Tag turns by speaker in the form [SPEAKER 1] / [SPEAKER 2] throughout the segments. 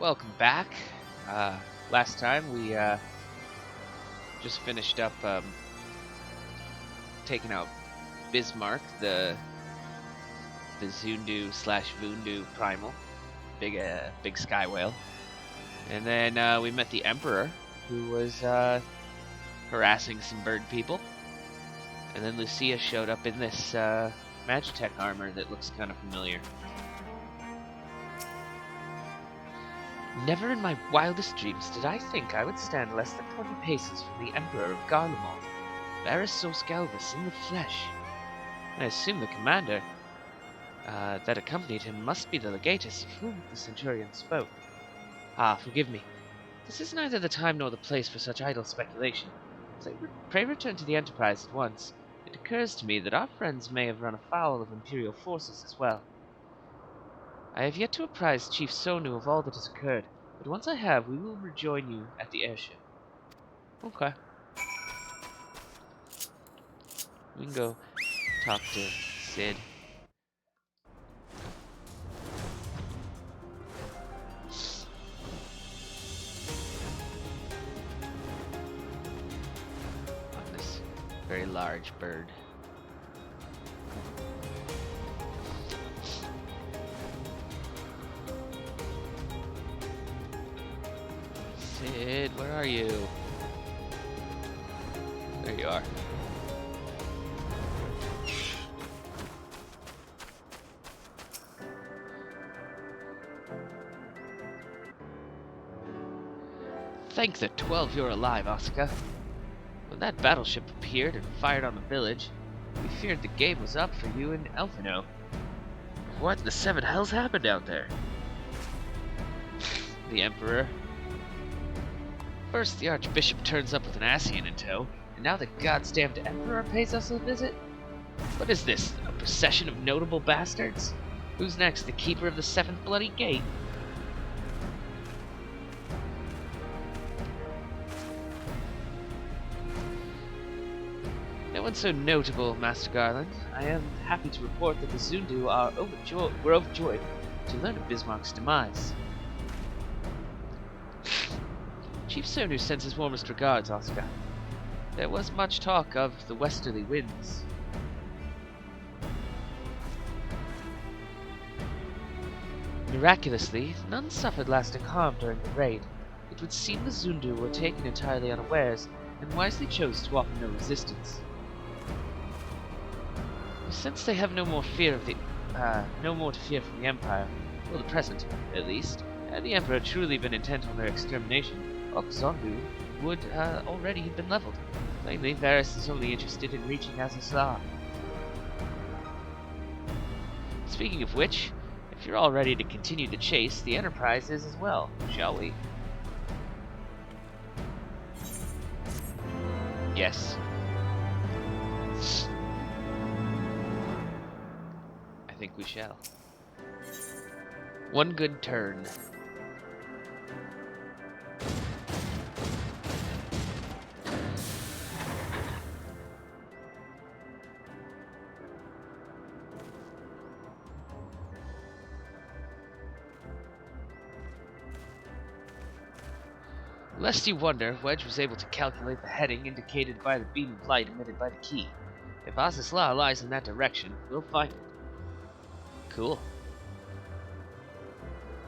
[SPEAKER 1] Welcome back. Last time we just finished up taking out Bismarck, the Zundu slash Vundu primal, big sky whale, and then we met the Emperor, who was harassing some bird people, and then Lucia showed up in this Magitech armor that looks kind of familiar. Never in my wildest dreams did I think I would stand less than 20 paces from the Emperor of Garlemald, Varus Soscalvus in the flesh. I assume the commander that accompanied him must be the legatus of whom the centurion spoke. Ah, forgive me. This is neither the time nor the place for such idle speculation. Pray return to the Enterprise at once. It occurs to me that our friends may have run afoul of Imperial forces as well. I have yet to apprise Chief Sonu of all that has occurred, but once I have, we will rejoin you at the airship. Okay. We can go talk to Sid. On this very large bird. Sid, where are you? There you are. Thank the 12 you're alive, Asuka. When that battleship appeared and fired on the village, we feared the game was up for you and Elfino. What in the seven hells happened out there? The Emperor. First, the Archbishop turns up with an Ascian in tow, and now the goddamned Emperor pays us a visit? What is this, a procession of notable bastards? Who's next, the Keeper of the Seventh Bloody Gate? No one so notable, Master Garland. I am happy to report that the Zundu were overjoyed to learn of Bismarck's demise. Chief Sonu sends his warmest regards, Asuka. There was much talk of the westerly winds. Miraculously, none suffered lasting harm during the raid. It would seem the Zundu were taken entirely unawares, and wisely chose to offer no resistance. Since they have no more to fear from the Empire, for the present, at least, had the Emperor truly been intent on their extermination, Oxondu would already have been leveled. Plainly, Varus is only interested in reaching Azazla. Speaking of which, if you're all ready to continue the chase, the Enterprise is as well, shall we? Yes. I think we shall. One good turn. Lest you wonder, Wedge was able to calculate the heading indicated by the beam of light emitted by the key. If Azazla lies in that direction, we'll find it. Cool.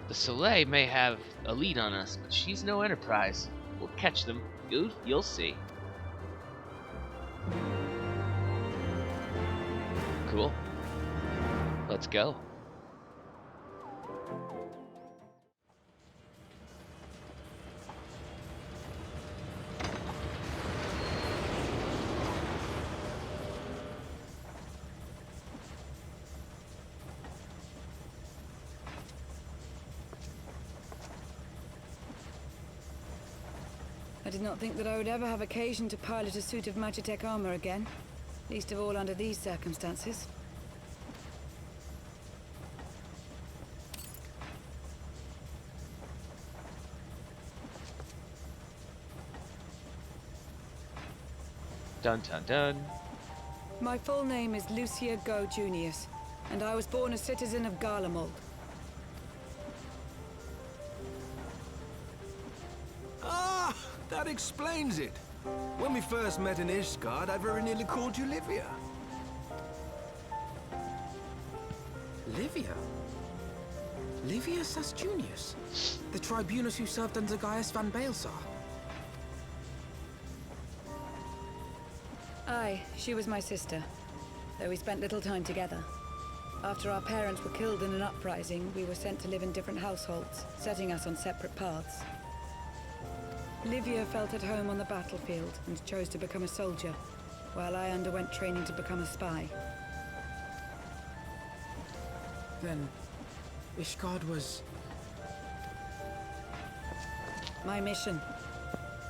[SPEAKER 1] The Soleil may have a lead on us, but she's no Enterprise. We'll catch them. You'll see. Cool. Let's go.
[SPEAKER 2] I did not think that I would ever have occasion to pilot a suit of Magitech armor again, least of all under these circumstances.
[SPEAKER 1] Dun dun dun.
[SPEAKER 2] My full name is Lucia Go Junius, and I was born a citizen of Garlemald.
[SPEAKER 3] That explains it. When we first met in Ishgard, I very nearly called you Livia.
[SPEAKER 4] Livia? Livia Sasjunius? The tribunus who served under Gaius van Baelsar?
[SPEAKER 2] Aye, she was my sister, though we spent little time together. After our parents were killed in an uprising, we were sent to live in different households, setting us on separate paths. Livia felt at home on the battlefield and chose to become a soldier, while I underwent training to become a spy.
[SPEAKER 4] Then, Ishgard was...
[SPEAKER 2] My mission.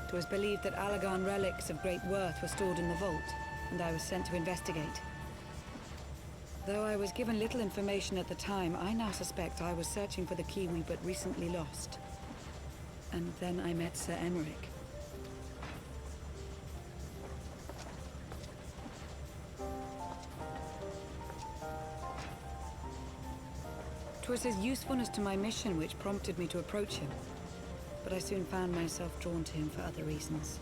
[SPEAKER 2] It was believed that Allagan relics of great worth were stored in the vault, and I was sent to investigate. Though I was given little information at the time, I now suspect I was searching for the key we but recently lost. And then I met Sir Emmerich. 'Twas his usefulness to my mission which prompted me to approach him, but I soon found myself drawn to him for other reasons.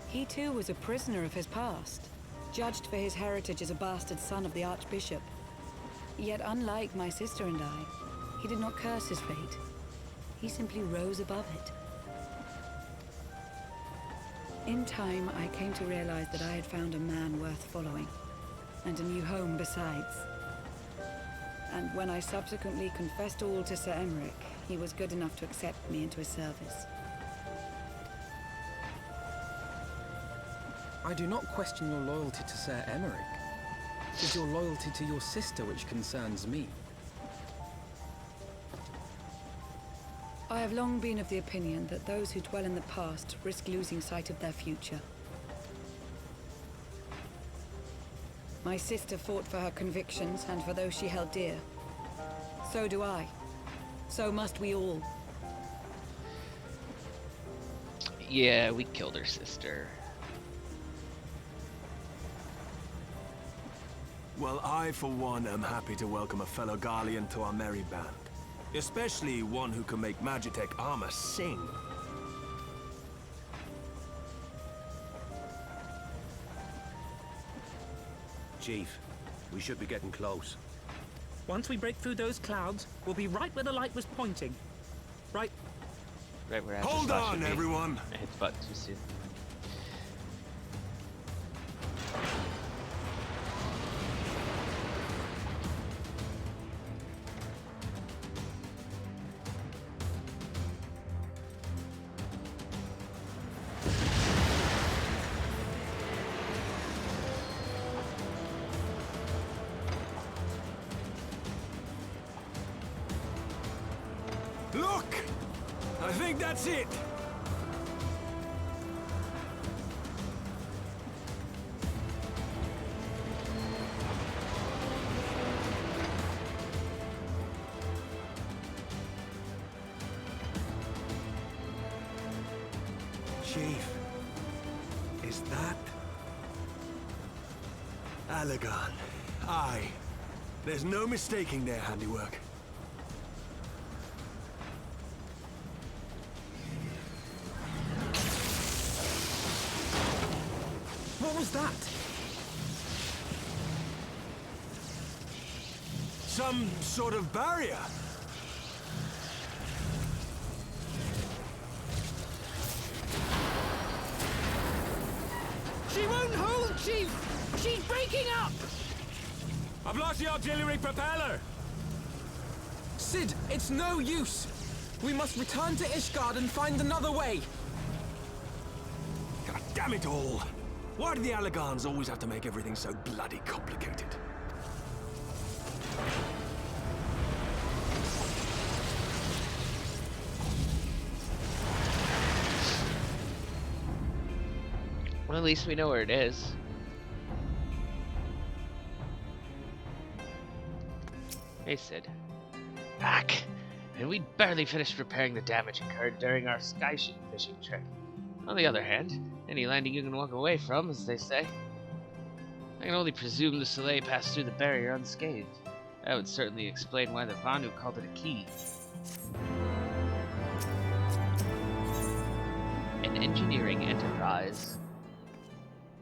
[SPEAKER 2] He too was a prisoner of his past, judged for his heritage as a bastard son of the Archbishop. Yet unlike my sister and I, he did not curse his fate. He simply rose above it. In time, I came to realize that I had found a man worth following, and a new home besides. And when I subsequently confessed all to Sir Emmerich, he was good enough to accept me into his service.
[SPEAKER 4] I do not question your loyalty to Sir Emmerich. It is your loyalty to your sister which concerns me.
[SPEAKER 2] I have long been of the opinion that those who dwell in the past risk losing sight of their future. My sister fought for her convictions and for those she held dear. So do I. So must we all.
[SPEAKER 1] Yeah, we killed her sister.
[SPEAKER 3] Well, I, for one, am happy to welcome a fellow Garlean to our merry band. Especially one who can make Magitech armor sing.
[SPEAKER 5] Chief, we should be getting close.
[SPEAKER 6] Once we break through those clouds, we'll be right where the light was pointing. Right.
[SPEAKER 1] Right where
[SPEAKER 3] Hold on, everyone!
[SPEAKER 1] I hit the button too soon.
[SPEAKER 3] Look! I think that's it! Chief, is that... Allagan? Aye. There's no mistaking their handiwork.
[SPEAKER 4] What was that?
[SPEAKER 3] Some sort of barrier.
[SPEAKER 6] She won't hold, Chief! She's breaking up!
[SPEAKER 3] I've lost the auxiliary propeller!
[SPEAKER 4] Sid, it's no use! We must return to Ishgard and find another way!
[SPEAKER 3] God damn it all! Why do the Allagans always have to make everything so bloody complicated?
[SPEAKER 1] Well, at least we know where it is. Hey, Sid. Back! And we'd barely finished repairing the damage incurred during our skyship fishing trip. On the other hand, any landing you can walk away from, as they say. I can only presume the Soleil passed through the barrier unscathed. That would certainly explain why the Vanu called it a key. an engineering enterprise.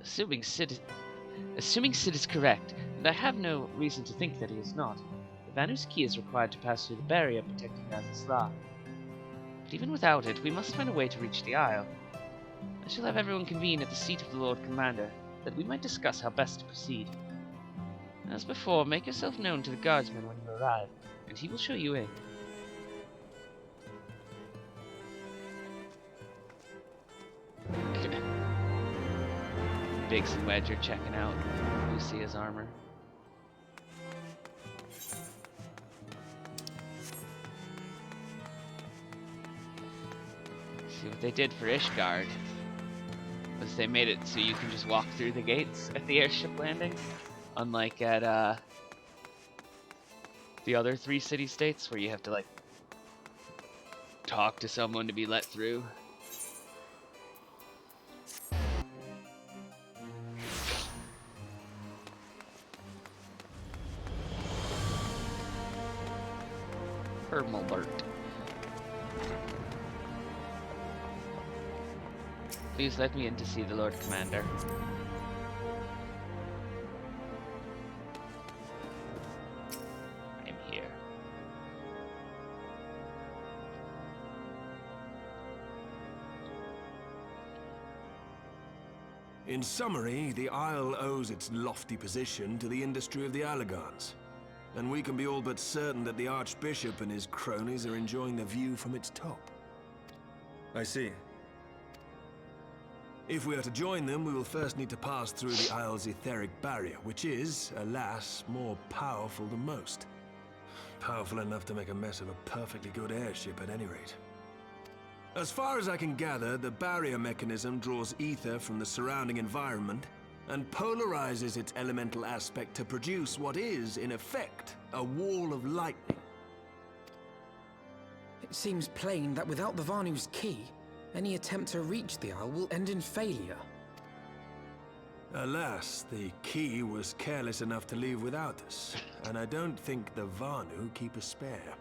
[SPEAKER 1] Assuming Sid is correct, and I have no reason to think that he is not, the Vanu's key is required to pass through the barrier protecting Azazla. But even without it, we must find a way to reach the Isle. I shall have everyone convene at the seat of the Lord Commander, that we might discuss how best to proceed. As before, make yourself known to the guardsman when you arrive, and he will show you in. Biggs and Wedge are checking out Lucia's armor. See what they did for Ishgard was they made it so you can just walk through the gates at the airship landing, unlike at the other 3 city-states where you have to like talk to someone to be let through. Alert. Please let me in to see the Lord Commander. I'm here.
[SPEAKER 3] In summary, the Isle owes its lofty position to the industry of the Allagans. And we can be all but certain that the Archbishop and his cronies are enjoying the view from its top.
[SPEAKER 7] I see.
[SPEAKER 3] If we are to join them, we will first need to pass through the Isle's etheric barrier, which is, alas, more powerful than most. Powerful enough to make a mess of a perfectly good airship at any rate. As far as I can gather, the barrier mechanism draws ether from the surrounding environment and polarizes its elemental aspect to produce what is, in effect, a wall of lightning.
[SPEAKER 4] It seems plain that without the Vanu's key, any attempt to reach the Isle will end in failure.
[SPEAKER 3] Alas, the key was careless enough to leave without us, and I don't think the Vanu keep a spare.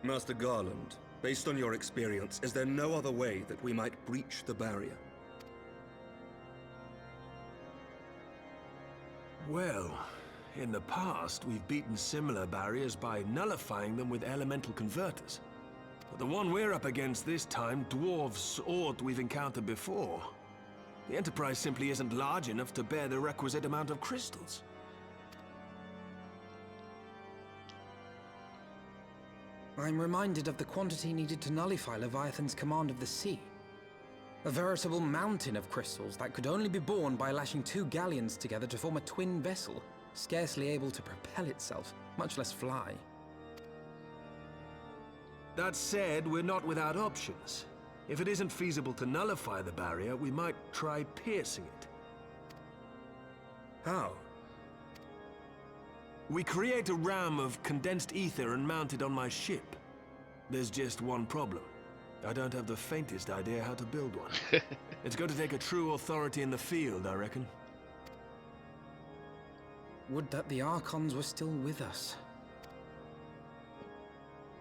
[SPEAKER 7] Master Garland, based on your experience, is there no other way that we might breach the barrier?
[SPEAKER 3] Well, in the past, we've beaten similar barriers by nullifying them with elemental converters. But the one we're up against this time dwarfs aught we've encountered before. The Enterprise simply isn't large enough to bear the requisite amount of crystals.
[SPEAKER 4] I'm reminded of the quantity needed to nullify Leviathan's command of the sea. A veritable mountain of crystals that could only be borne by lashing 2 galleons together to form a twin vessel, scarcely able to propel itself, much less fly.
[SPEAKER 3] That said, we're not without options. If it isn't feasible to nullify the barrier, we might try piercing it.
[SPEAKER 7] How?
[SPEAKER 3] We create a ram of condensed ether and mount it on my ship. There's just one problem. I don't have the faintest idea how to build one. It's going to take a true authority in the field, I reckon.
[SPEAKER 4] Would that the Archons were still with us.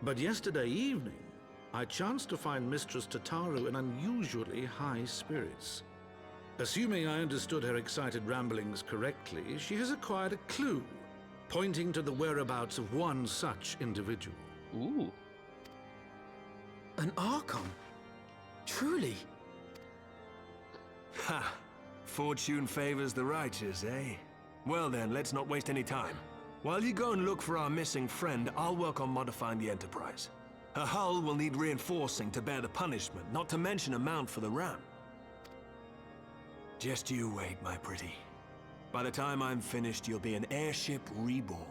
[SPEAKER 8] But yesterday evening, I chanced to find Mistress Tataru in unusually high spirits. Assuming I understood her excited ramblings correctly, she has acquired a clue, pointing to the whereabouts of one such individual.
[SPEAKER 1] Ooh.
[SPEAKER 4] An Archon? Truly?
[SPEAKER 3] Ha! Fortune favors the righteous, eh? Well then, let's not waste any time. While you go and look for our missing friend, I'll work on modifying the Enterprise. Her hull will need reinforcing to bear the punishment, not to mention a mount for the ram. Just you wait, my pretty. By the time I'm finished, you'll be an airship reborn.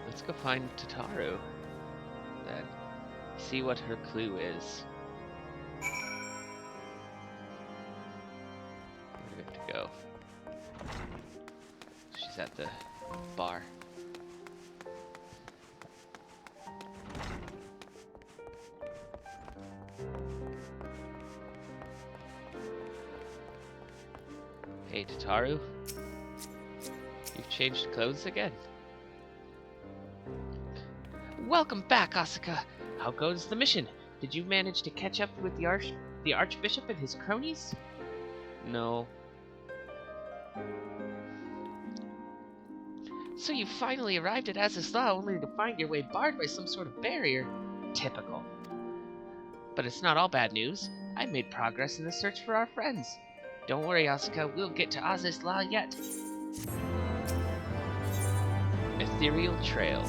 [SPEAKER 1] Let's go find Tataru, then. See what her clue is. Where do we have to go? She's at the bar. Hey, Tataru. You You've changed clothes again. Welcome back, Asuka. How goes the mission? Did you manage to catch up with the Archbishop and his cronies? No. So you finally arrived at Azizla only to find your way barred by some sort of barrier? Typical. But it's not all bad news. I made progress in the search for our friends. Don't worry, Asuka, we'll get to Azizla yet. Ethereal Trail.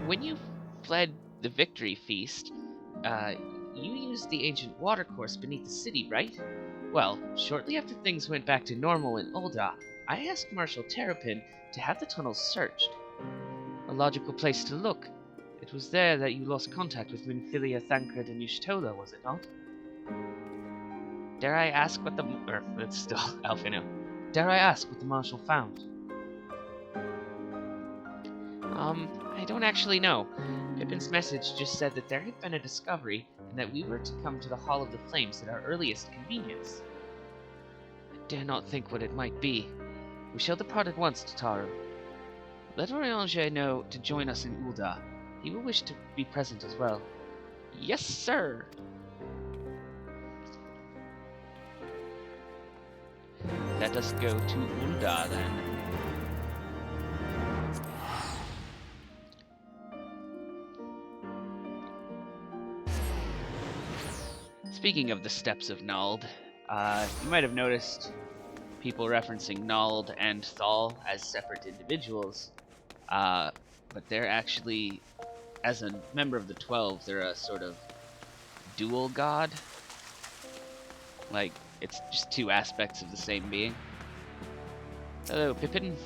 [SPEAKER 1] When you fled the Victory Feast, you used the ancient watercourse beneath the city, right? Well, shortly after things went back to normal in Ul'dah, I asked Marshal Terrapin to have the tunnels searched. A logical place to look. It was there that you lost contact with Minfilia, Thancred, and Y'shtola, was it not? Dare I ask what the... it's still Alphino. Dare I ask what the Marshal found? I don't actually know. Pippin's message just said that there had been a discovery, and that we were to come to the Hall of the Flames at our earliest convenience. I dare not think what it might be. We shall depart at once, Tataru. Let Oriange know to join us in Ul'dah. He will wish to be present as well. Yes, sir! Let us go to Ul'dah, then. Speaking of the steps of Nald, you might have noticed people referencing Nald and Thal as separate individuals, but they're actually, as a member of the 12, they're a sort of dual god. Like, it's just two aspects of the same being. Hello, Pippin.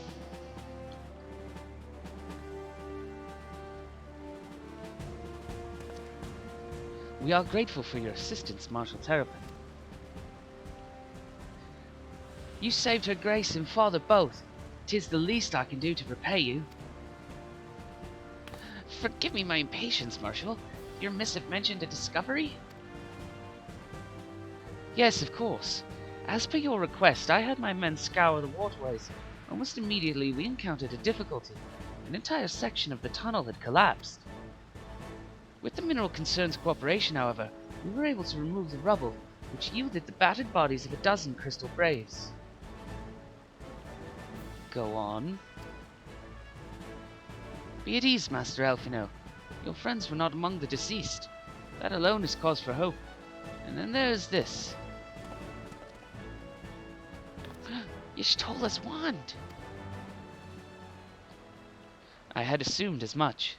[SPEAKER 1] We are grateful for your assistance, Marshal Terrapin. You saved her grace and father both. 'Tis the least I can do to repay you. Forgive me my impatience, Marshal. Your missive mentioned a discovery? Yes, of course. As per your request, I had my men scour the waterways. Almost immediately, we encountered a difficulty. An entire section of the tunnel had collapsed. With the Mineral Concern's cooperation, however, we were able to remove the rubble, which yielded the battered bodies of a dozen crystal braves. Go on. Be at ease, Master Alphino. Your friends were not among the deceased. That alone is cause for hope. And then there's this. Y'shtola's wand! I had assumed as much.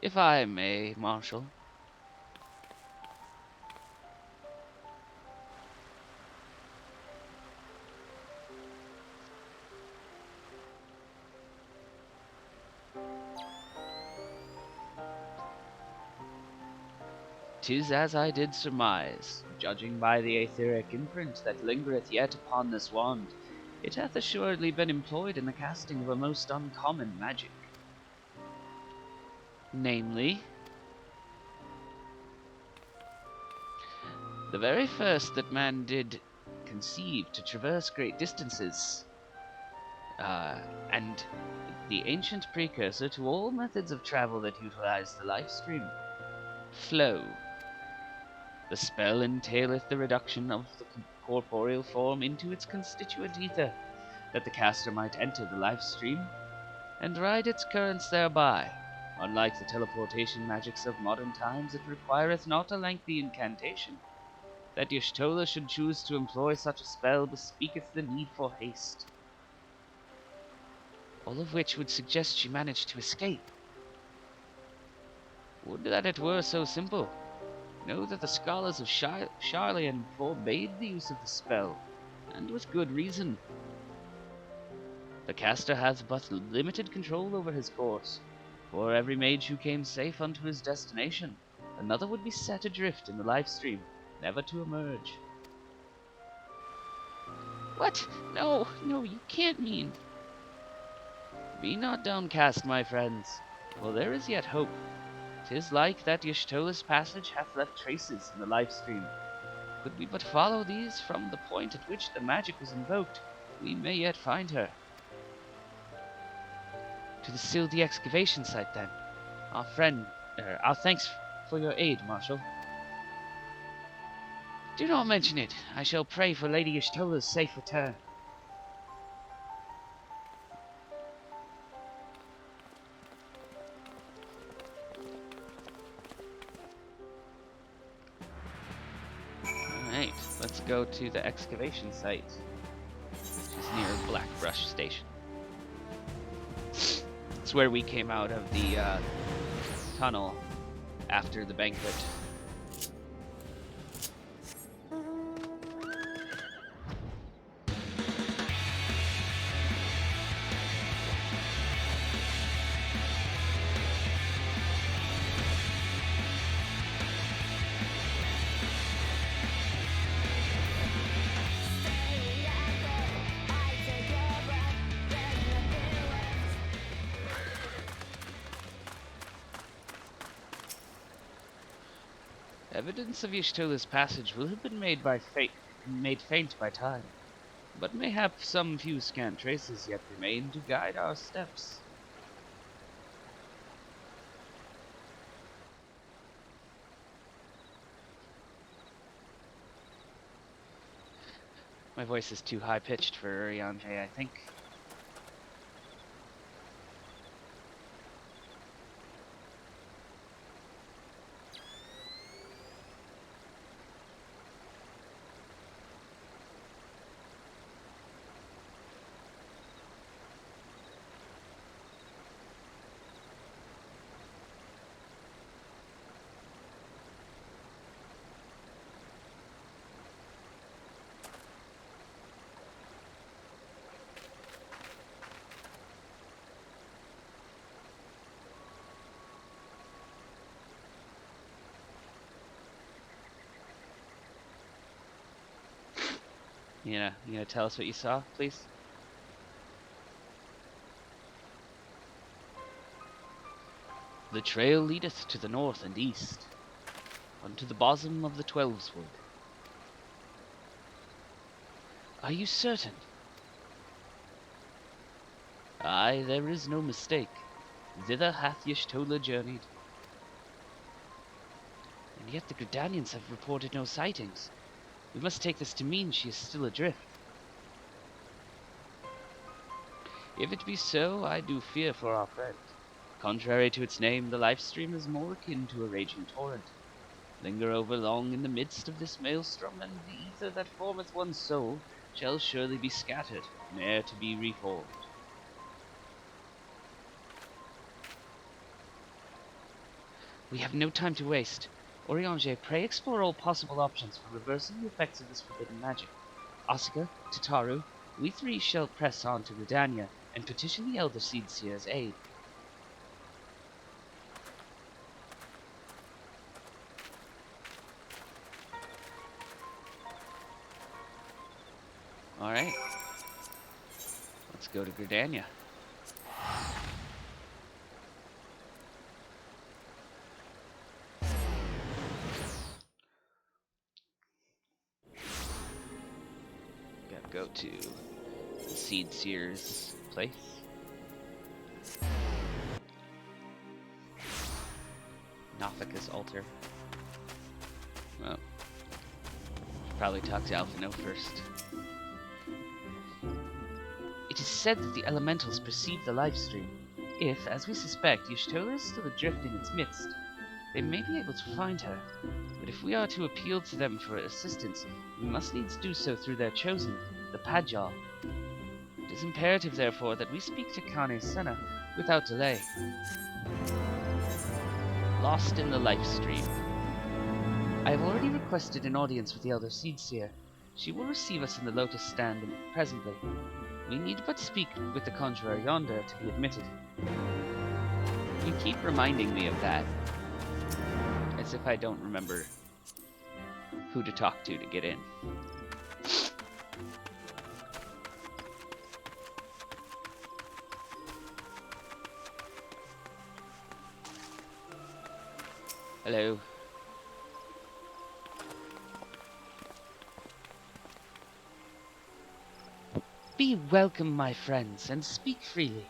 [SPEAKER 1] If I may, Marshal. "'Tis as I did surmise, judging by the aetheric imprint that lingereth yet upon this wand, it hath assuredly been employed in the casting of a most uncommon magic. Namely, the very first that man did conceive to traverse great distances, and the ancient precursor to all methods of travel that utilize the life stream. Flow. The spell entaileth the reduction of the corporeal form into its constituent ether, that the caster might enter the life stream, and ride its currents thereby. Unlike the teleportation magics of modern times, it requireth not a lengthy incantation. That Y'shtola should choose to employ such a spell bespeaketh the need for haste. All of which would suggest she managed to escape. Would that it were so simple. Know that the scholars of Sharlayan forbade the use of the spell, and with good reason. The caster hath but limited control over his course. For every mage who came safe unto his destination, another would be set adrift in the life stream, never to emerge. What? No, you can't mean. Be not downcast, my friends, for there is yet hope. 'Tis like that Y'shtola's passage hath left traces in the life stream. Could we but follow these from the point at which the magic was invoked, We may yet find her. To the Sildi excavation site, then. Our thanks for your aid, Marshal. Do not mention it. I shall pray for Lady Ishtola's safe return. Alright, let's go to the excavation site, which is near Blackbrush Station. It's where we came out of the tunnel after the banquet. Evidence of Ishtola's passage will have been made faint by time, but mayhap some few scant traces yet remain to guide our steps. My voice is too high-pitched for Urianger, I think. You gonna tell us what you saw, please? The trail leadeth to the north and east, unto the bosom of the Twelveswood. Are you certain? Aye, there is no mistake. Thither hath Y'shtola journeyed. And yet the Gridanians have reported no sightings. We must take this to mean she is still adrift. If it be so, I do fear for our friend. Contrary to its name, the life stream is more akin to a raging torrent. Linger over long in the midst of this maelstrom, and the ether that formeth one's soul shall surely be scattered, ne'er to be reformed. We have no time to waste. Urianger, pray explore all possible options for reversing the effects of this forbidden magic. Asuka, Tataru, we three shall press on to Gridania and petition the Elder Seedseer's aid. Alright. Let's go to Gridania. Gotta go to the Seedseer's place. Nothika's altar. Well, should probably talk to Alphino first. It is said that the elementals perceive the life stream. If, as we suspect, Y'shtola is still adrift in its midst, they may be able to find her. But if we are to appeal to them for assistance, we must needs do so through their chosen, the Pajal. It is imperative, therefore, that we speak to Kane Senna without delay. Lost in the life stream. I have already requested an audience with the Elder Seedseer. She will receive us in the Lotus Stand presently. We need but speak with the conjurer yonder to be admitted. You keep reminding me of that. As if I don't remember who to talk to get in. Hello. Be welcome, my friends, and speak freely.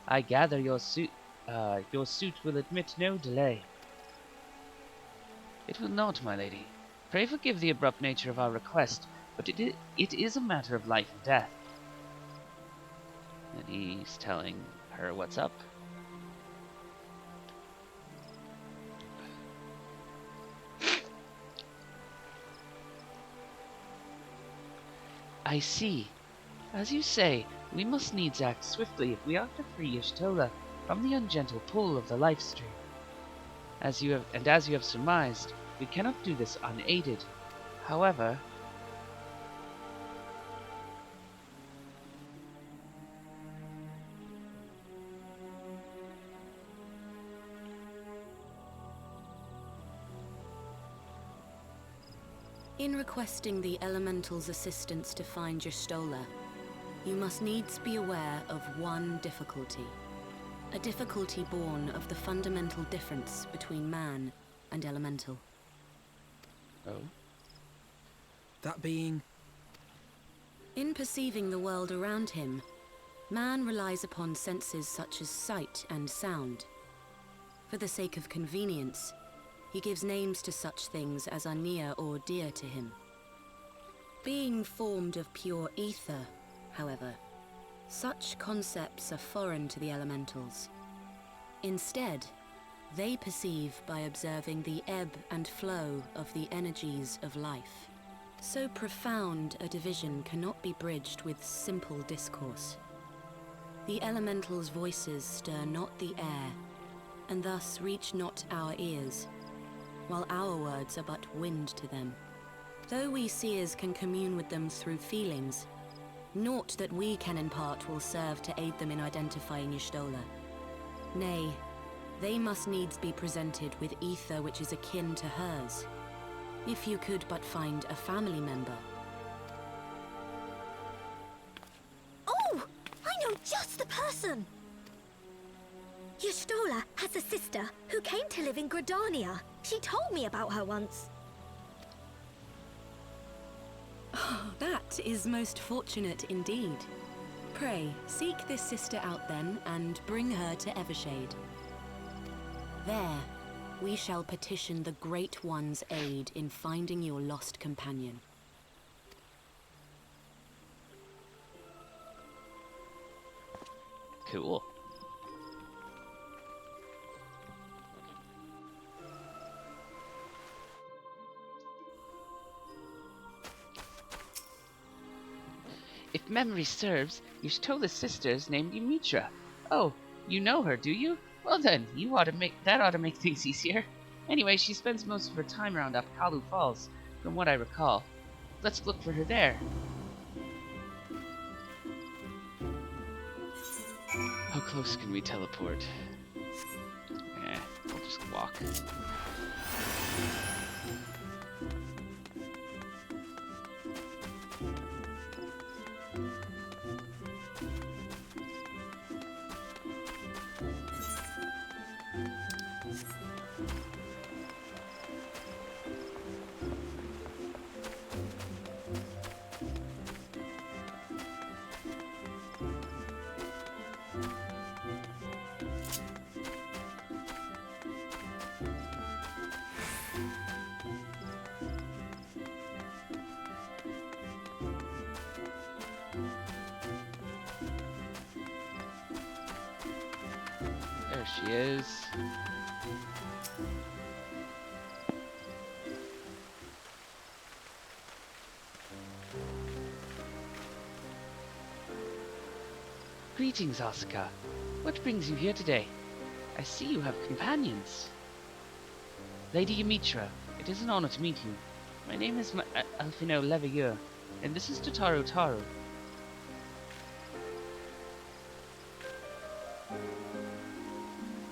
[SPEAKER 1] I gather your suit will admit no delay. It will not, my lady. Pray forgive the abrupt nature of our request, but it is a matter of life and death. And he's telling her what's up. I see. As you say, we must needs act swiftly if we are to free Y'shtola from the ungentle pull of the life stream. As you have surmised, we cannot do this unaided. However,
[SPEAKER 9] in requesting the Elemental's assistance to find Y'shtola, you must needs be aware of one difficulty. A difficulty born of the fundamental difference between man and Elemental.
[SPEAKER 1] oh,
[SPEAKER 4] That being...
[SPEAKER 9] In perceiving the world around him, man relies upon senses such as sight and sound. For the sake of convenience, he gives names to such things as are near or dear to him. Being formed of pure ether, however, such concepts are foreign to the Elementals. Instead, they perceive by observing the ebb and flow of the energies of life. So profound a division cannot be bridged with simple discourse. The Elementals' voices stir not the air, and thus reach not our ears, while our words are but wind to them. Though we seers can commune with them through feelings, naught that we can impart will serve to aid them in identifying Y'shtola. Nay, they must needs be presented with ether which is akin to hers. If you could but find a family member.
[SPEAKER 10] Oh! I know just the person! Y'shtola has a sister who came to live in Gridania. She told me about her once.
[SPEAKER 9] That is most fortunate indeed. Pray, seek this sister out then, and bring her to Evershade. There, we shall petition the Great One's aid in finding your lost companion.
[SPEAKER 1] cool. If memory serves, Y'shtola's sister is named Ymitra. Oh, you know her, do you? Well then, that ought to make things easier. Anyway, she spends most of her time around Apkalu Falls, from what I recall. Let's look for her there. How close can we teleport? We'll just walk. There she is. Greetings, Asuka. What brings you here today? I see you have companions. Lady Ymitra, it is an honor to meet you. My name is Alfino Leveilleur, and this is Tataru Taru.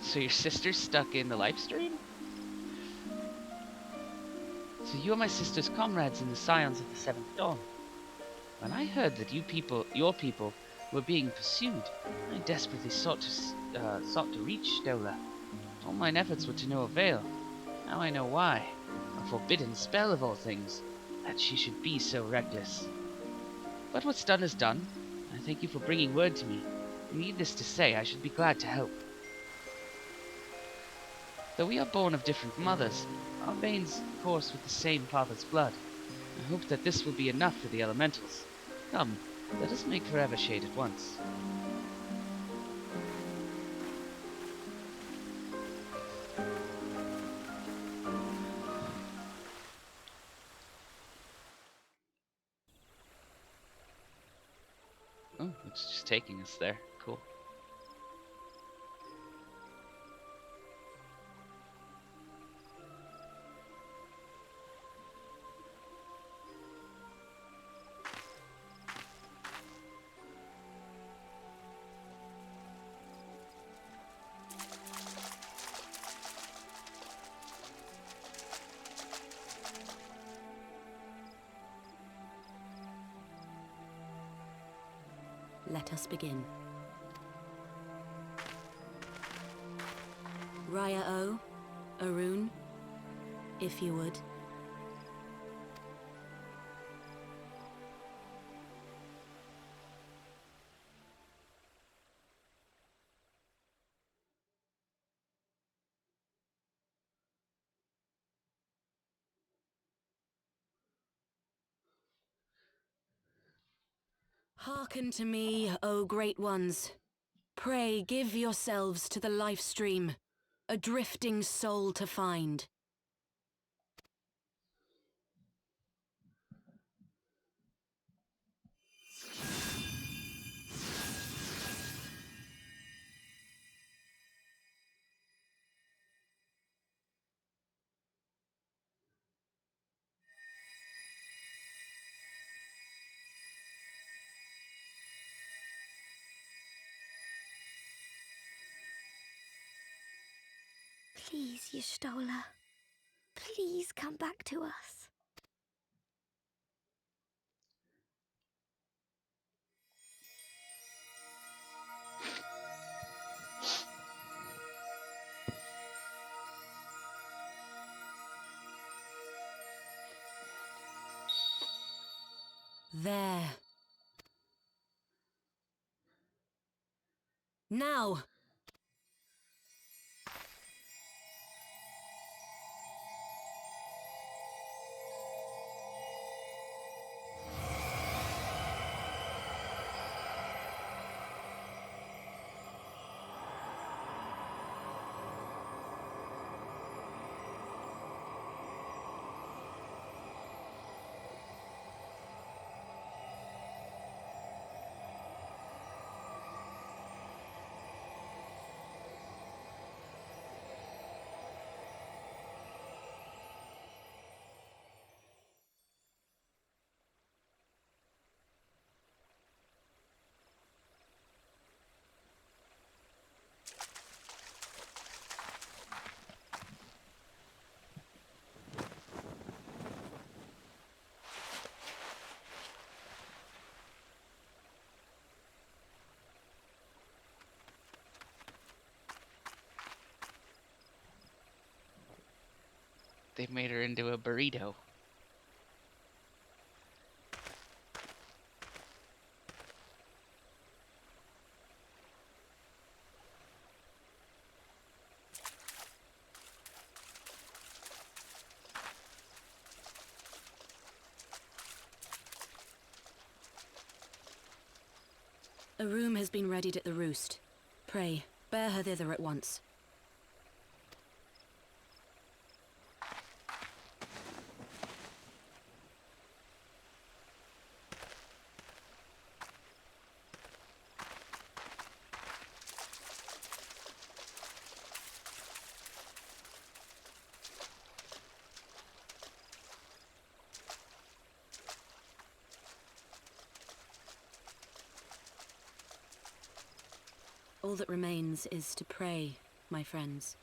[SPEAKER 1] So your sister's stuck in the life stream? So you are my sister's comrades in the Scions of the Seventh Dawn. When I heard that your people, were being pursued, I desperately sought to reach Y'shtola. All mine efforts were to no avail. Now I know why. A forbidden spell of all things, that she should be so reckless. But what's done is done. I thank you for bringing word to me. Needless to say, I should be glad to help. Though we are born of different mothers, our veins course with the same father's blood. I hope that this will be enough for the elementals. Come, let us make for Evershade at once. Oh, it's just taking us there. Cool.
[SPEAKER 9] Let us begin. Raya O, Arun, if you would. Hearken to me, O great ones. Pray give yourselves to the life stream, a drifting soul to find.
[SPEAKER 10] Please, Y'shtola. Please come back to us.
[SPEAKER 9] There. Now!
[SPEAKER 1] They made her into a burrito.
[SPEAKER 9] A room has been readied at the roost. Pray, bear her thither at once. All that remains is to pray, my friends.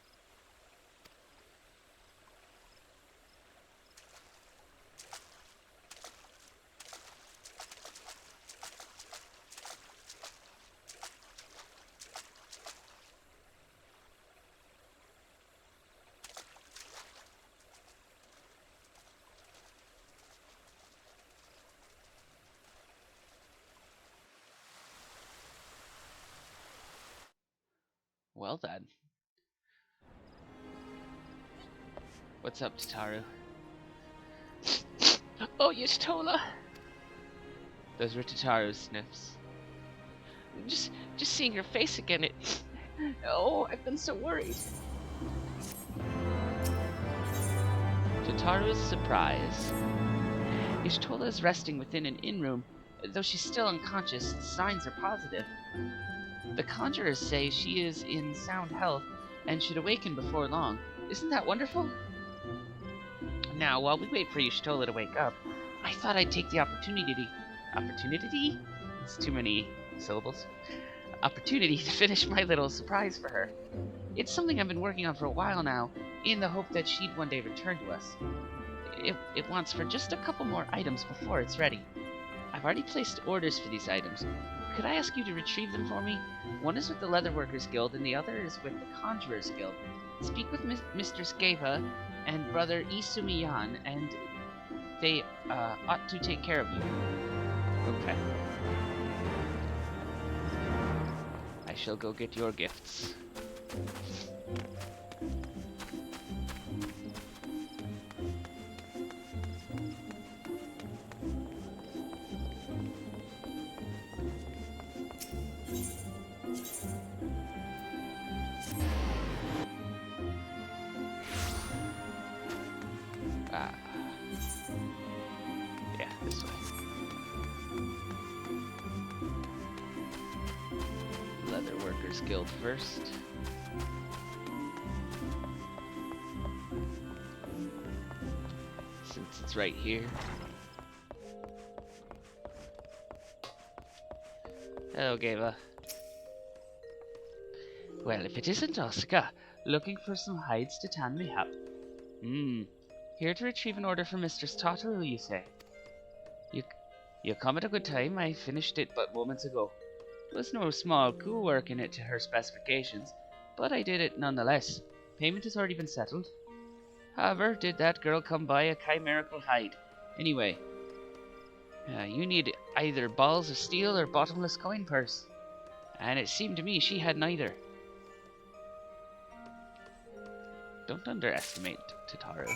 [SPEAKER 1] Well then. What's up, Tataru? Oh, Y'shtola! Those were Tataru's sniffs. Just seeing your face again, Oh, I've been so worried. To Taru's surprise, Y'shtola is resting within an inn room. Though she's still unconscious, signs are positive. The conjurers say she is in sound health and should awaken before long. Isn't that wonderful? Now, while we wait for Y'shtola to wake up, I thought I'd take the opportunity? It's too many syllables. Opportunity to finish my little surprise for her. It's something I've been working on for a while now, in the hope that she'd one day return to us. It wants for just a couple more items before it's ready. I've already placed orders for these items. Could I ask you to retrieve them for me? One is with the Leatherworkers Guild, and the other is with the Conjurers Guild. Speak with Mr. Skeva and Brother Isumiyan, and they ought to take care of you. Okay. I shall go get your gifts. Yeah, this way. Leatherworkers Guild first. Since it's right here. Hello, Geva. Well, if it isn't Oscar, looking for some hides to tan me up. Here to retrieve an order from Mistress Tataru, you say? You come at a good time. I finished it but moments ago. There was no small coup work in it to her specifications, but I did it nonetheless. Payment has already been settled. However, did that girl come by a chimerical hide? Anyway, you need either balls of steel or bottomless coin purse. And it seemed to me she had neither. Don't underestimate Tataru.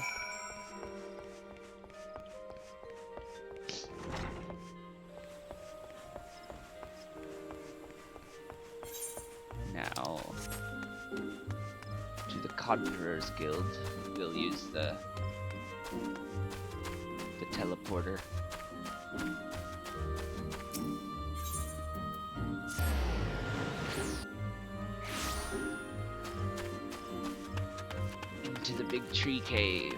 [SPEAKER 1] Now, to the Conjurers Guild, we'll use the teleporter. Into the big tree cave.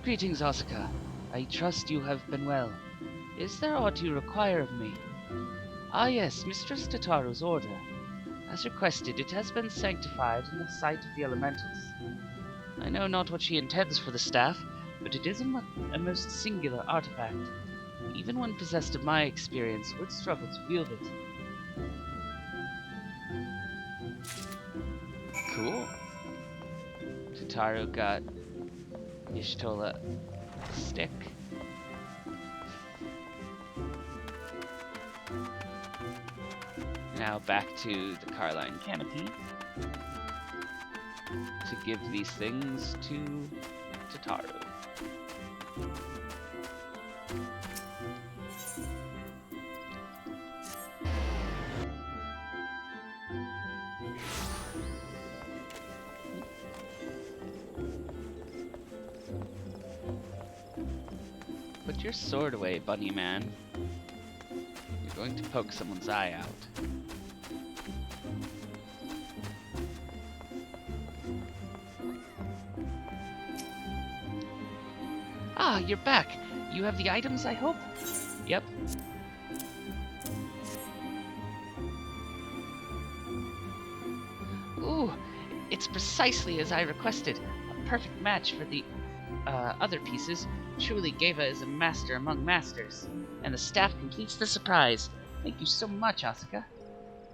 [SPEAKER 1] Greetings, Asuka. I trust you have been well. Is there aught you require of me? Ah yes, Mistress Tataru's order. As requested, it has been sanctified in the sight of the elementals. I know not what she intends for the staff, but it is a most singular artifact. Even one possessed of my experience would struggle to wield it. Cool. Tataru got Y'shtola a stick. Now back to the Carline Canopy to give these things to Tataru. Put your sword away, bunny man. You're going to poke someone's eye out. Ah, you're back. You have the items, I hope? Yep. Ooh, it's precisely as I requested. A perfect match for the other pieces, truly Geva is a master among masters, and the staff completes the surprise. Thank you so much, Asuka.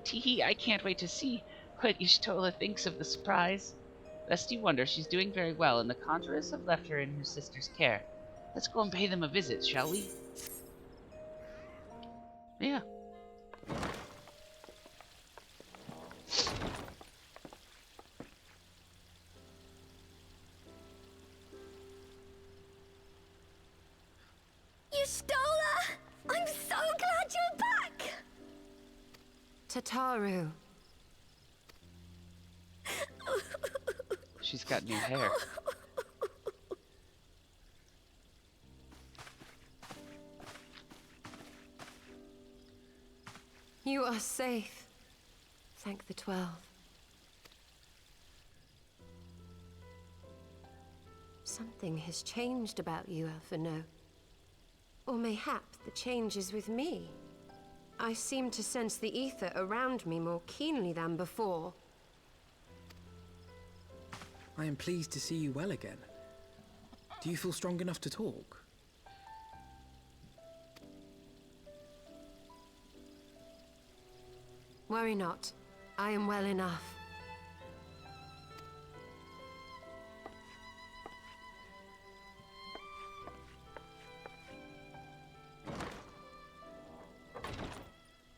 [SPEAKER 1] Teehee, I can't wait to see what Y'shtola thinks of the surprise. Lest you wonder, she's doing very well, and the Conjurers have left her in her sister's care. Let's go and pay them a visit, shall we? Yeah.
[SPEAKER 10] Y'shtola! I'm so glad you're back!
[SPEAKER 9] Tataru.
[SPEAKER 1] She's got new hair.
[SPEAKER 11] You are safe. Thank the 12. Something has changed about you, Alphino. Or mayhap the change is with me. I seem to sense the ether around me more keenly than before.
[SPEAKER 4] I am pleased to see you well again. Do you feel strong enough to talk?
[SPEAKER 11] Worry not. I am well enough.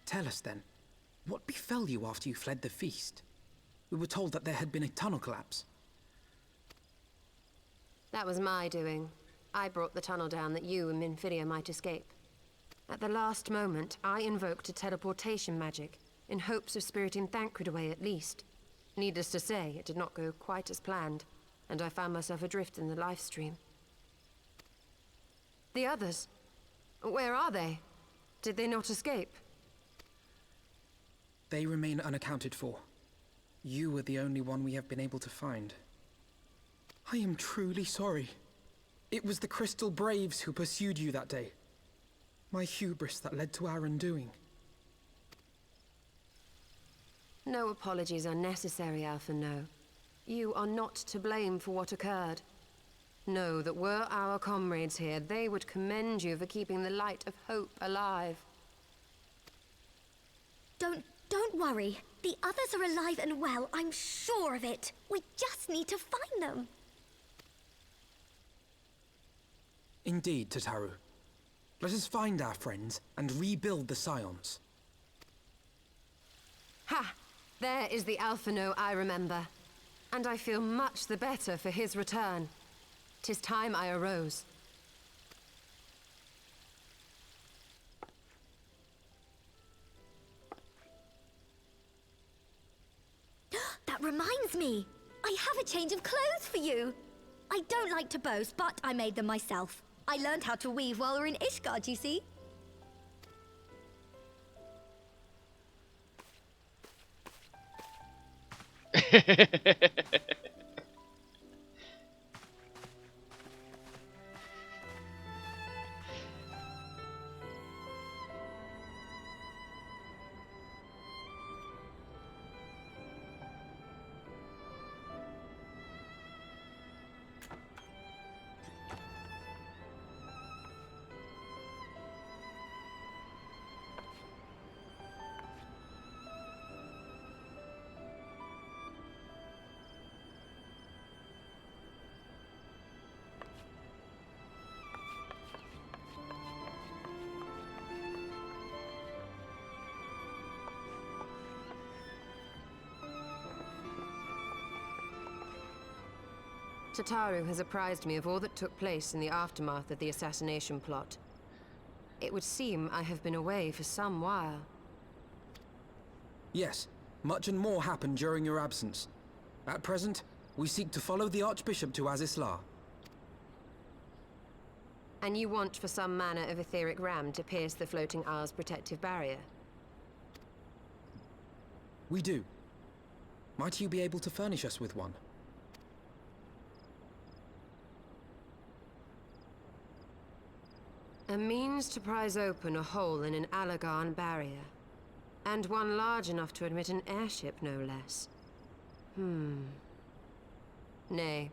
[SPEAKER 4] Tell us then, what befell you after you fled the feast? We were told that there had been a tunnel collapse.
[SPEAKER 11] That was my doing. I brought the tunnel down that you and Minfidia might escape. At the last moment, I invoked a teleportation magic, in hopes of spiriting Thancred away at least. Needless to say, it did not go quite as planned, and I found myself adrift in the life stream. The others? Where are they? Did they not escape?
[SPEAKER 4] They remain unaccounted for. You were the only one we have been able to find. I am truly sorry. It was the Crystal Braves who pursued you that day. My hubris that led to our undoing.
[SPEAKER 11] No apologies are necessary, Alphino. You are not to blame for what occurred. Know that were our comrades here, they would commend you for keeping the light of hope alive.
[SPEAKER 10] Don't worry. The others are alive and well, I'm sure of it. We just need to find them.
[SPEAKER 4] Indeed, Tataru. Let us find our friends and rebuild the Scions.
[SPEAKER 11] Ha! There is the Alphino I remember. And I feel much the better for his return. 'Tis time I arose.
[SPEAKER 10] That reminds me. I have a change of clothes for you. I don't like to boast, but I made them myself. I learned how to weave while we're in Ishgard, you see.
[SPEAKER 11] Tataru has apprised me of all that took place in the aftermath of the assassination plot. It would seem I have been away for some while.
[SPEAKER 4] Yes, much and more happened during your absence. At present, we seek to follow the Archbishop to Azisla.
[SPEAKER 11] And you want for some manner of etheric ram to pierce the floating isle's protective barrier?
[SPEAKER 4] We do. Might you be able to furnish us with one?
[SPEAKER 11] A means to prise open a hole in an Allagan barrier. And one large enough to admit an airship, no less. Nay,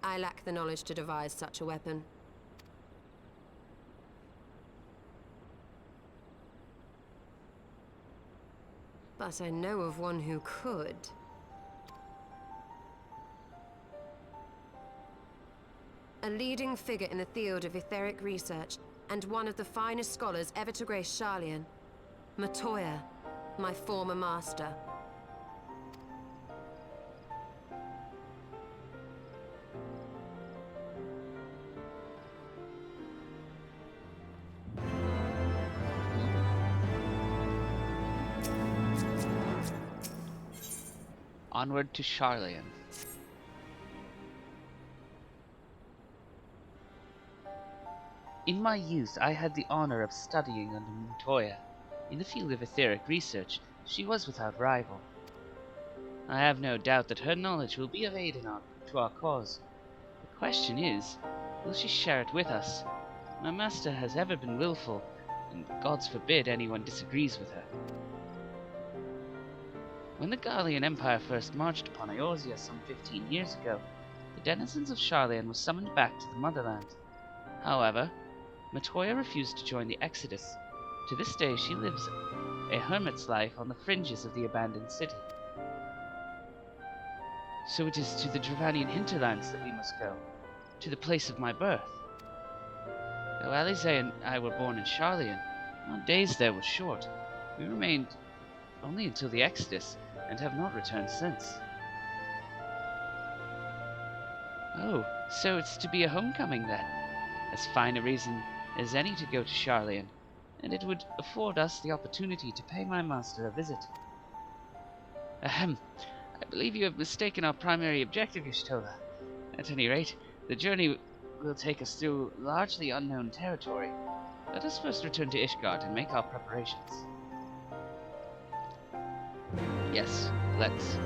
[SPEAKER 11] I lack the knowledge to devise such a weapon. But I know of one who could. A leading figure in the field of etheric research, and one of the finest scholars ever to grace Sharlayan. Matoya, my former master.
[SPEAKER 1] Onward to Sharlayan. In my youth, I had the honor of studying under Matoya. In the field of etheric research, she was without rival. I have no doubt that her knowledge will be of aid to our cause. The question is, will she share it with us? My master has ever been willful, and gods forbid anyone disagrees with her. When the Garlean Empire first marched upon Eorzea some 15 years ago, the denizens of Sharlayan were summoned back to the motherland. However, Matoya refused to join the exodus. To this day, she lives a hermit's life on the fringes of the abandoned city. So it is to the Dravanian hinterlands that we must go, to the place of my birth. Though Alize and I were born in Sharlayan, our days there were short. We remained only until the exodus, and have not returned since. Oh, so it's to be a homecoming then. As fine a reason as any to go to Sharlayan, and it would afford us the opportunity to pay my master a visit. Ahem, I believe you have mistaken our primary objective, Y'shtola. At any rate, the journey will take us through largely unknown territory. Let us first return to Ishgard and make our preparations. Yes, let's.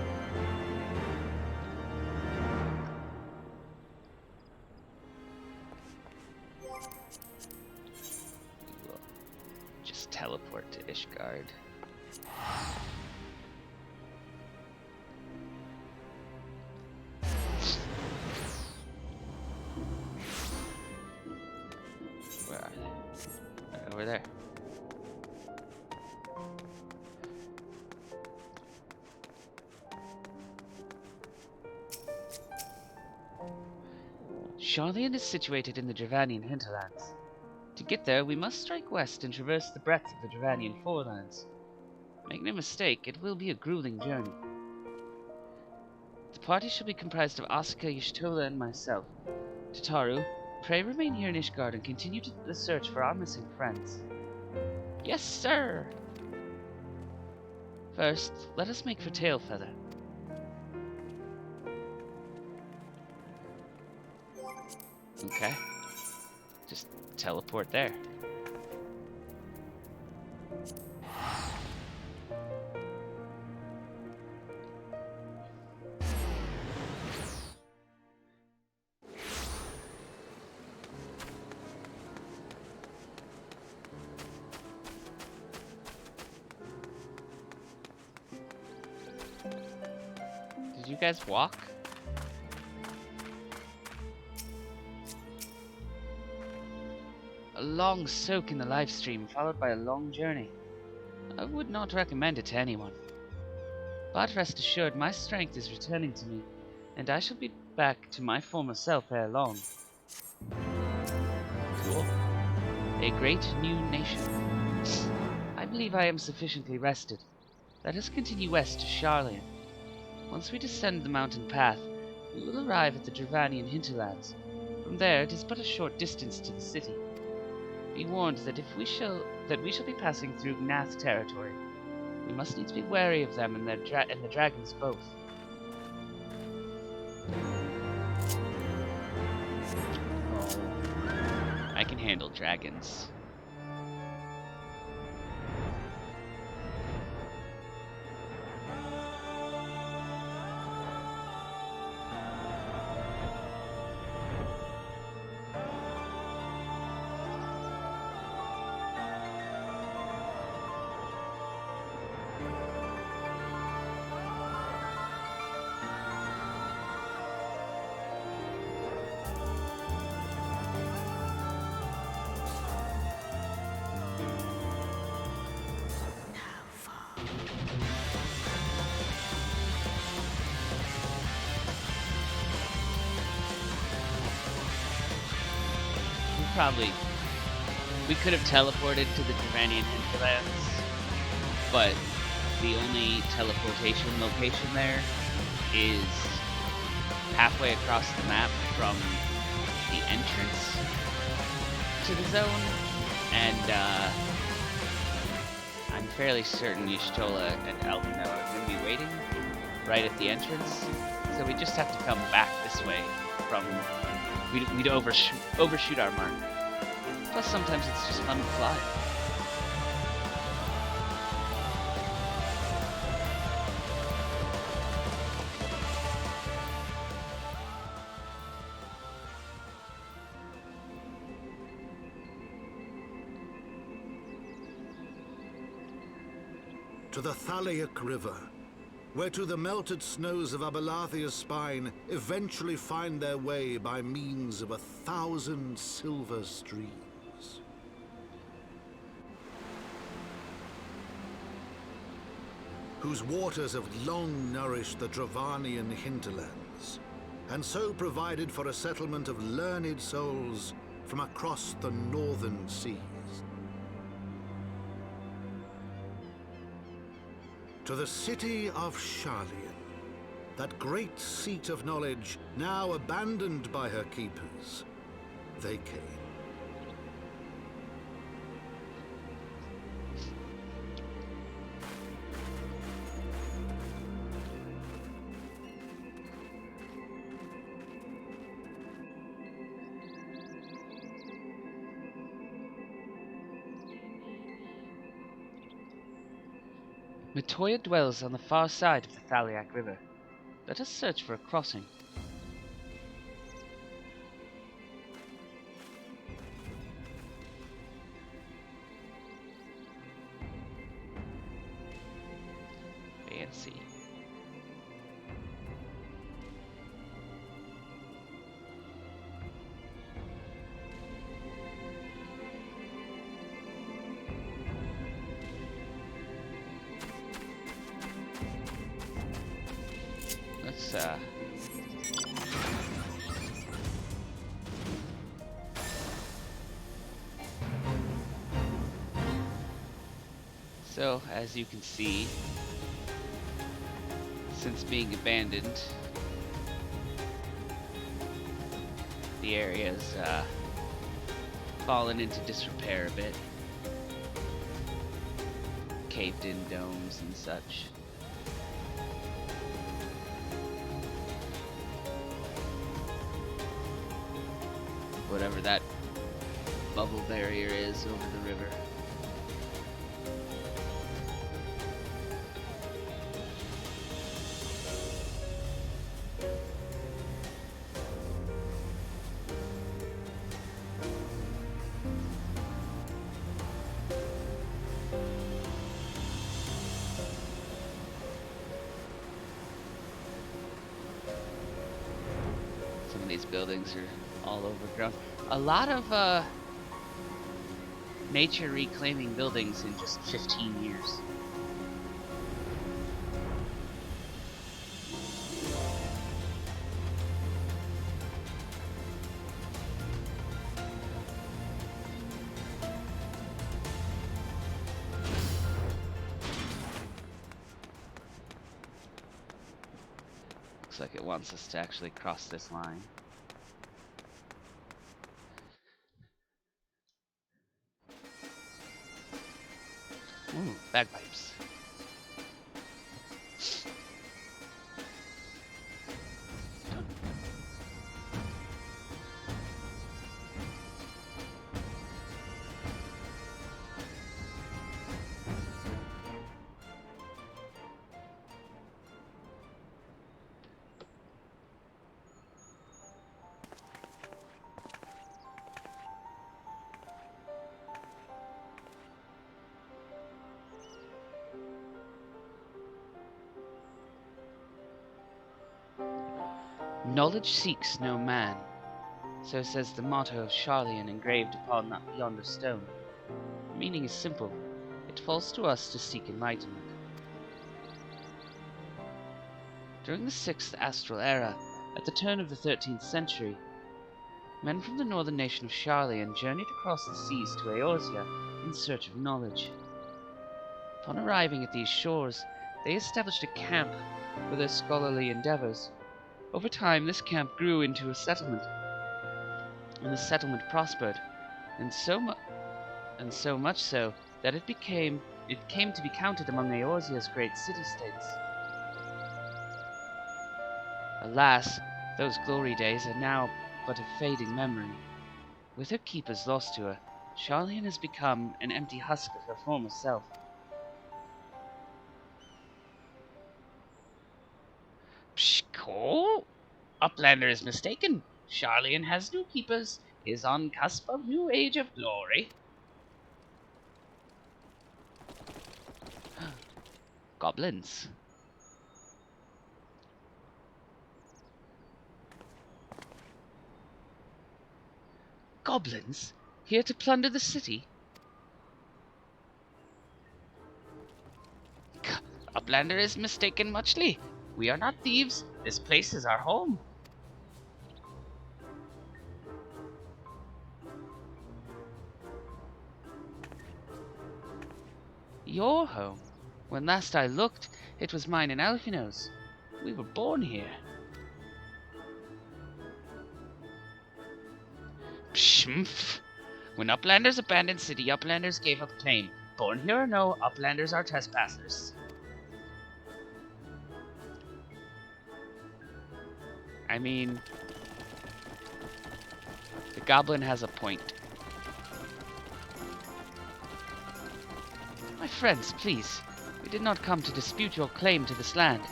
[SPEAKER 1] Just teleport to Ishgard. Where are they? Right over there. Sharlayan is situated in the Dravanian hinterlands. To get there, we must strike west and traverse the breadth of the Dravanian forelands. Make no mistake, it will be a grueling journey. The party shall be comprised of Asuka, Y'shtola, and myself. Tataru, pray remain here in Ishgard and continue the search for our missing friends. Yes, sir! First, let us make for Tailfeather. Okay. Just teleport there. Did you guys walk? A long soak in the live stream followed by a long journey. I would not recommend it to anyone. But rest assured, my strength is returning to me, and I shall be back to my former self ere long. Cool. A great new nation. I believe I am sufficiently rested. Let us continue west to Sharlayan. Once we descend the mountain path, we will arrive at the Dravanian hinterlands. From there, it is but a short distance to the city. Be warned that we shall be passing through Gnath territory. We must needs be wary of them and the dragons both. I can handle dragons. we could have teleported to the Duranian hinterlands, but the only teleportation location there is halfway across the map from the entrance to the zone, and I'm fairly certain Y'shtola and Elvino are going to be waiting right at the entrance, so we just have to come back this way from... We'd overshoot our mark. Plus, sometimes it's just fun to fly.
[SPEAKER 8] To the Thaliac River, where to the melted snows of Abelathia's spine eventually find their way by means of 1,000 silver streams. Whose waters have long nourished the Dravanian hinterlands, and so provided for a settlement of learned souls from across the northern seas. To the city of Sharlayan, that great seat of knowledge now abandoned by her keepers, they came.
[SPEAKER 1] Matoya dwells on the far side of the Thaliac River. Let us search for a crossing. Fancy. So, as you can see, since being abandoned, the area's fallen into disrepair a bit. Caved in domes and such. Whatever that bubble barrier is over the river. Some of these buildings are all overgrown. A lot of nature reclaiming buildings in just 15 years. Looks like it wants us to actually cross this line. Ooh, bagpipes. Knowledge seeks no man, so says the motto of Sharlayan engraved upon yonder stone. The meaning is simple. It falls to us to seek enlightenment. During the 6th Astral Era, at the turn of the 13th century, Men from the northern nation of Sharlayan journeyed across the seas to Eorzea in search of knowledge. Upon arriving at these shores, they established a camp for their scholarly endeavors. Over time, this camp grew into a settlement, and the settlement prospered, and so much so that it came to be counted among Eorzea's great city-states. Alas, those glory days are now but a fading memory. With her keepers lost to her, Sharlayan has become an empty husk of her former self. Pshko? Uplander is mistaken. Sharlayan has new keepers, is on cusp of new age of glory. Goblins. Goblins? Here to plunder the city? Uplander is mistaken muchly. We are not thieves. This place is our home. Your home? When last I looked, it was mine and Alfino's. We were born here. Pshmph. When Uplanders abandoned city, Uplanders gave up claim. Born here or no, Uplanders are trespassers. I mean, the goblin has a point. My friends, please, we did not come to dispute your claim to this land.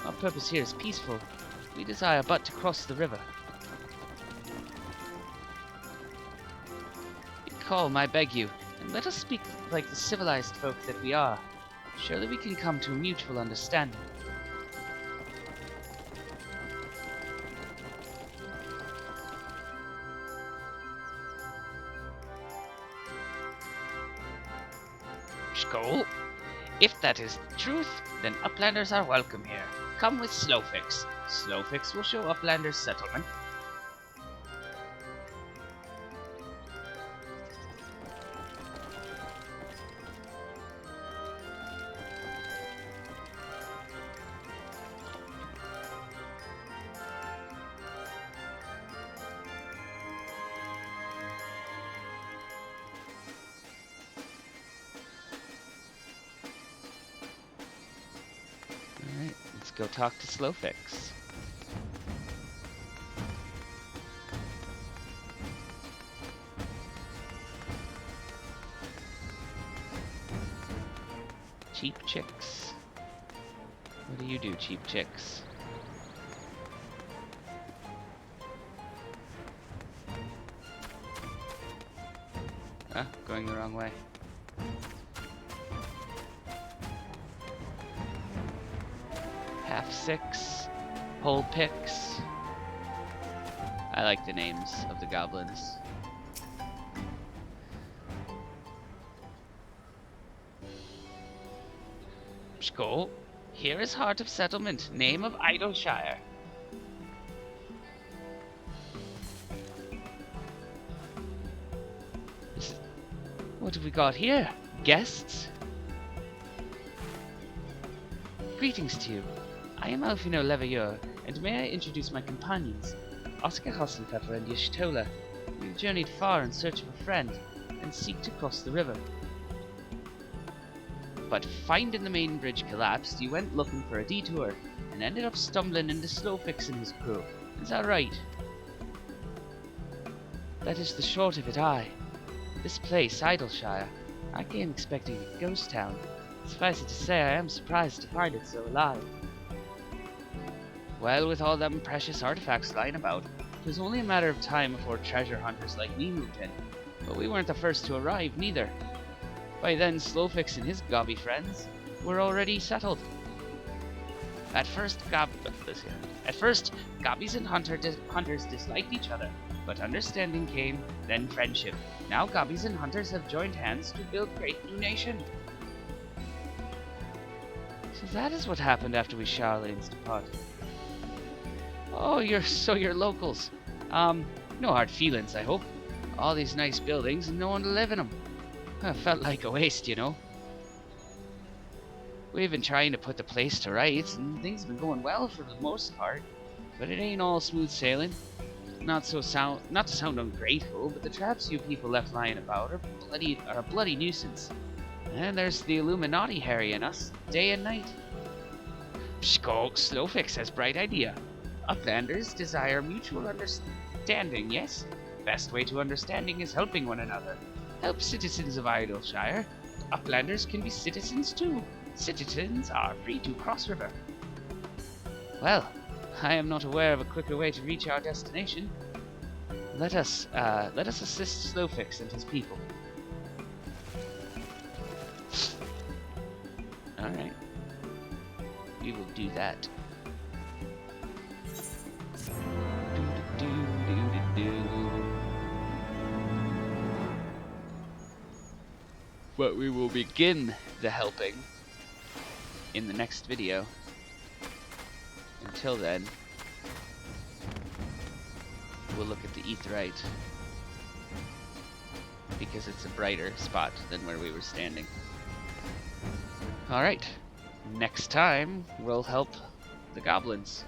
[SPEAKER 1] Our purpose here is peaceful. We desire but to cross the river. Be calm, I beg you, and let us speak like the civilized folk that we are. Surely we can come to a mutual understanding. Skull. If that is the truth, then Uplanders are welcome here. Come with Slowfix. Slowfix will show Uplanders settlement. Alright, let's go talk to Slowfix. Cheap chicks. What do you do, cheap chicks? Ah, going the wrong way. Half six, whole picks. I like the names of the goblins. Skull, here is Heart of Settlement, name of Idleshire. What have we got here? Guests? Greetings to you. I am Alfino Leveilleur, and may I introduce my companions, Oscar Hassenpfeffer and Yishtola. We've journeyed far in search of a friend, and seek to cross the river. But finding the main bridge collapsed, you went looking for a detour, and ended up stumbling into Slowfix and his crew. Is that right? That is the short of it, aye. This place, Idleshire, I came expecting a ghost town. Suffice it to say, I am surprised to find it so alive. Well, with all them precious artifacts lying about, it was only a matter of time before treasure hunters like me moved in. But we weren't the first to arrive, neither. By then, Slowfix and his gobby friends were already settled. At first, gobbies and hunters disliked each other, but understanding came, then friendship. Now gobbies and hunters have joined hands to build great new nation. So that is what happened after we Sharlayan's departed. Oh, you're locals. No hard feelings, I hope. All these nice buildings and no one to live in them. Felt like a waste, you know. We've been trying to put the place to rights, and things have been going well for the most part. But it ain't all smooth sailing. Not to sound ungrateful, but the traps you people left lying about are a bloody nuisance. And there's the Illuminati harrying us day and night. Skulk Slowfix has bright idea. Uplanders desire mutual understanding, yes? Best way to understanding is helping one another. Help citizens of Idleshire. Uplanders can be citizens too. Citizens are free to cross river. Well, I am not aware of a quicker way to reach our destination. Let us assist Slowfix and his people. Alright. We will do that. But we will begin the helping in the next video. Until then, we'll look at the Aetheryte, because it's a brighter spot than where we were standing. Alright, next time we'll help the goblins.